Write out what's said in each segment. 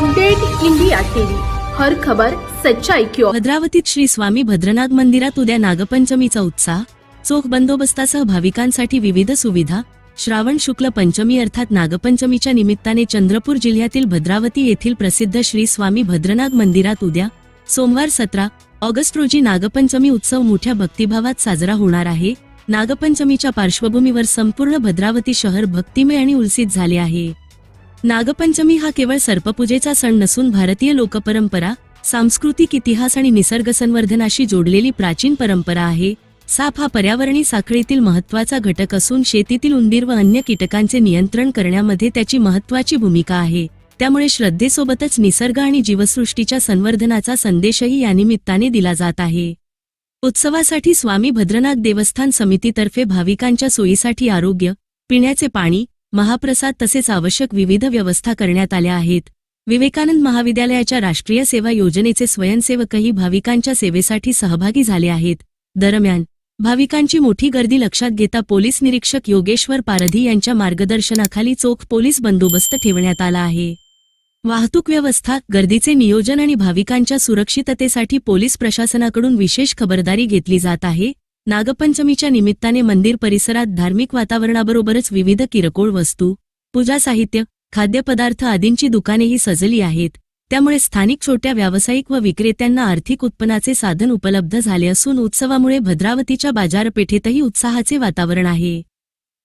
Update India TV, हर खबर सच्चाई की ओर। भद्रावतीत श्री स्वामी भद्रनाथ मंदिरात उद्या नागपंचमीचा उत्साह, चोख बंदोबस्तासह भाविकांसाठी विविध सुविधा। श्रावण शुक्ल पंचमी अर्थात नागपंचमीच्या निमित्ताने चंद्रपूर जिल्ह्यातील भद्रावती येथील प्रसिद्ध श्री स्वामी भद्रनाथ मंदिरात उद्या सोमवार 17 ऑगस्ट रोजी नागपंचमी उत्सव मोठ्या भक्तिभावात साजरा होणार आहे। नागपंचमीच्या पार्श्वभूमीवर संपूर्ण भद्रावती शहर भक्तिमय आणि उल्सीत झाले आहे। नागपंचमी हा केवळ सर्पपूजेचा सण नसून भारतीय लोकपरंपरा, सांस्कृतिक इतिहास आणि निसर्ग संवर्धनाशी जोडलेली प्राचीन परंपरा आहे। साप हा पर्यावरणीय साखळीतील महत्त्वाचा घटक असून शेतीतील उंदीर व अन्य कीटकांचे नियंत्रण करण्यामध्ये त्याची महत्त्वाची भूमिका आहे। त्यामुळे श्रद्धेसोबतच निसर्ग आणि जीवसृष्टीच्या संवर्धनाचा संदेशही या निमित्ताने दिला जात आहे। उत्सवासाठी स्वामी भद्रनाथ देवस्थान समितीतर्फे भाविकांच्या सोयीसाठी आरोग्य, पिण्याचे पाणी, महाप्रसाद तसेच आवश्यक विविध व्यवस्था करण्यात आल्या आहेत। विवेकानंद महाविद्यालयाच्या राष्ट्रीय सेवा योजनेचे स्वयंसेवकही भाविकांच्या सेवेसाठी सहभागी झाले आहेत। दरम्यान भाविकांची मोठी गर्दी लक्षात घेता पोलीस निरीक्षक योगेश्वर पारधी यांच्या मार्गदर्शनाखाली चोख पोलीस बंदोबस्त ठेवण्यात आला आहे। वाहतूक व्यवस्था, गर्दीचे नियोजन आणि भाविकांच्या सुरक्षिततेसाठी पोलीस प्रशासनाकडून विशेष खबरदारी घेतली जात आहे। नागपंचमीच्या निमित्ताने मंदिर परिसरात धार्मिक वातावरणाबरोबरच विविध किरकोळ वस्तू, पूजा साहित्य, खाद्यपदार्थ आदींची दुकानेही सजली आहेत। त्यामुळे स्थानिक छोट्या व्यावसायिक व विक्रेत्यांना आर्थिक उत्पन्नाचे साधन उपलब्ध झाले असून उत्सवामुळे भद्रावतीच्या बाजारपेठेतही उत्साहाचे वातावरण आहे।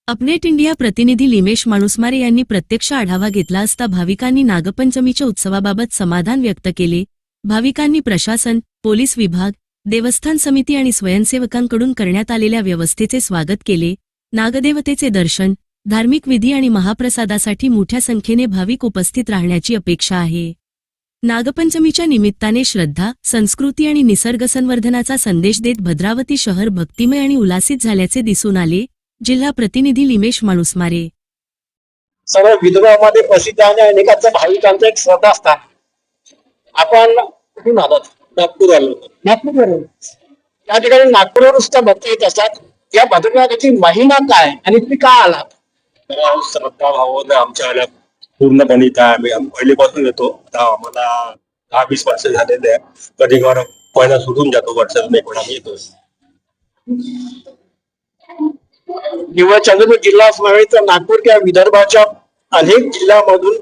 अपडेट इंडिया प्रतिनिधी लिमेश माणूसमारे यांनी प्रत्यक्ष आढावा घेतला असता भाविकांनी नागपंचमीच्या उत्सवाबाबत समाधान व्यक्त केले। भाविकांनी प्रशासन, पोलीस विभाग, देवस्थान समिती आणि स्वयंसेवकांकडून करण्यात आलेल्या व्यवस्थेचे स्वागत केले। नागदेवतेचे दर्शन, धार्मिक विधी आणि महाप्रसादासाठी मोठ्या संख्येने भाविक उपस्थित राहण्याची अपेक्षा आहे। नागपंचमीच्या निमित्ताने श्रद्धा, संस्कृती आणि निसर्ग संवर्धनाचा संदेश देत भद्रावती शहर भक्तिमय आणि उल्हासित झाल्याचे दिसून आले। जिल्हा प्रतिनिधी लिमेश माणूसमारे। सर्व विदर्भामध्ये प्रसिद्ध आहे अनेकांच्या भाविकांचं एक श्रद्धास्थान। आपण कुठून आलात? नागपूर आलो। या ठिकाणी नागपूरवरून सुद्धा भक्त येत असतात। या भद्रनाथाची महिमा काय आणि तुम्ही का आलात? श्रद्धा भावना आमच्या आल्या पूर्णपणे काय आम्ही पहिलेपासून येतो। आम्हाला 10-20 वर्ष झालेले आहे। कधी पहिला सुटून जातो, वर्षातून एक वेळा येतो। निव्वळ चंद्रपूर जिल्हा नव्हे तर नागपूर किंवा विदर्भाच्या अनेक जिल्ह्यामधून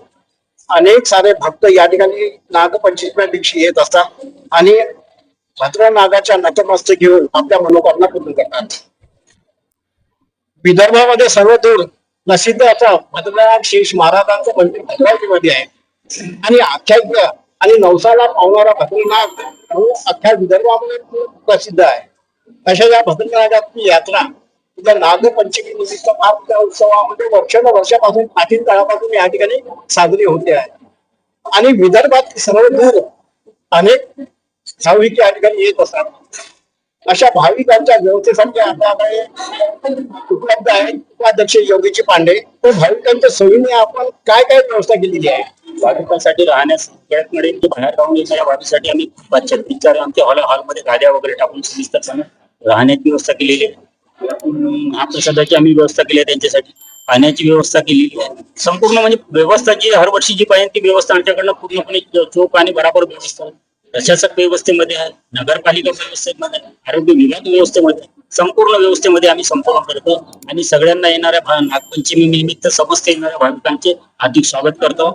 अनेक सारे भक्त या ठिकाणी नागपंचमीच्या दिवशी येत असतात आणि भद्रनागाच्या नतमस्तक घेऊन आपल्या मनोकामना पूर्ण करतात। विदर्भामध्ये सर्वदूर प्रसिद्ध असं भद्रनाथ शेष महाराजांचं मंदिर भद्रावतीमध्ये आहे आणि आख्यायिका आणि नवसाला पावणारा भद्रनाथ अख्ख्या विदर्भामध्ये प्रसिद्ध आहे। अशा या भद्रनागाची यात्रा नागपंचमी निमित्त त्या उत्सवामध्ये वर्षानुवर्षापासून प्राचीन काळापासून या ठिकाणी साजरी होते आहे आणि विदर्भात सर्व दूर अनेक भाविक या ठिकाणी येत असतात। अशा भाविकांच्या व्यवस्थेसाठी आपल्याकडे उपलब्ध आहे उपाध्यक्ष योगीजी पांडे। तर भाविकांच्या सोयीने आपण काय काय व्यवस्था केलेली आहे? भाविकांसाठी राहण्यास सगळ्यात मिळेल की बाहेर गावून येणाऱ्या भाविकांसाठी आम्ही 5-4 आमच्या हॉलमध्ये गाद्या वगैरे टाकून सविस्तरपणे राहण्याची व्यवस्था केलेली आहे। महाप्रसादाची आम्ही व्यवस्था केली आहे, त्यांच्यासाठी पाण्याची व्यवस्था केलेली आहे। संपूर्ण म्हणजे व्यवस्था जी हर वर्षी जी पाहिजे ती व्यवस्था आमच्याकडनं पूर्णपणे चोख आणि बराबर व्यवस्था प्रशासक व्यवस्थेमध्ये आहे, नगरपालिका व्यवस्थेमध्ये, आरोग्य विभाग व्यवस्थेमध्ये, संपूर्ण व्यवस्थेमध्ये आम्ही संपूर्ण करतो आणि सगळ्यांना येणाऱ्या नागपंचमी निमित्त समस्त येणाऱ्या भाविकांचे हार्दिक स्वागत करतो।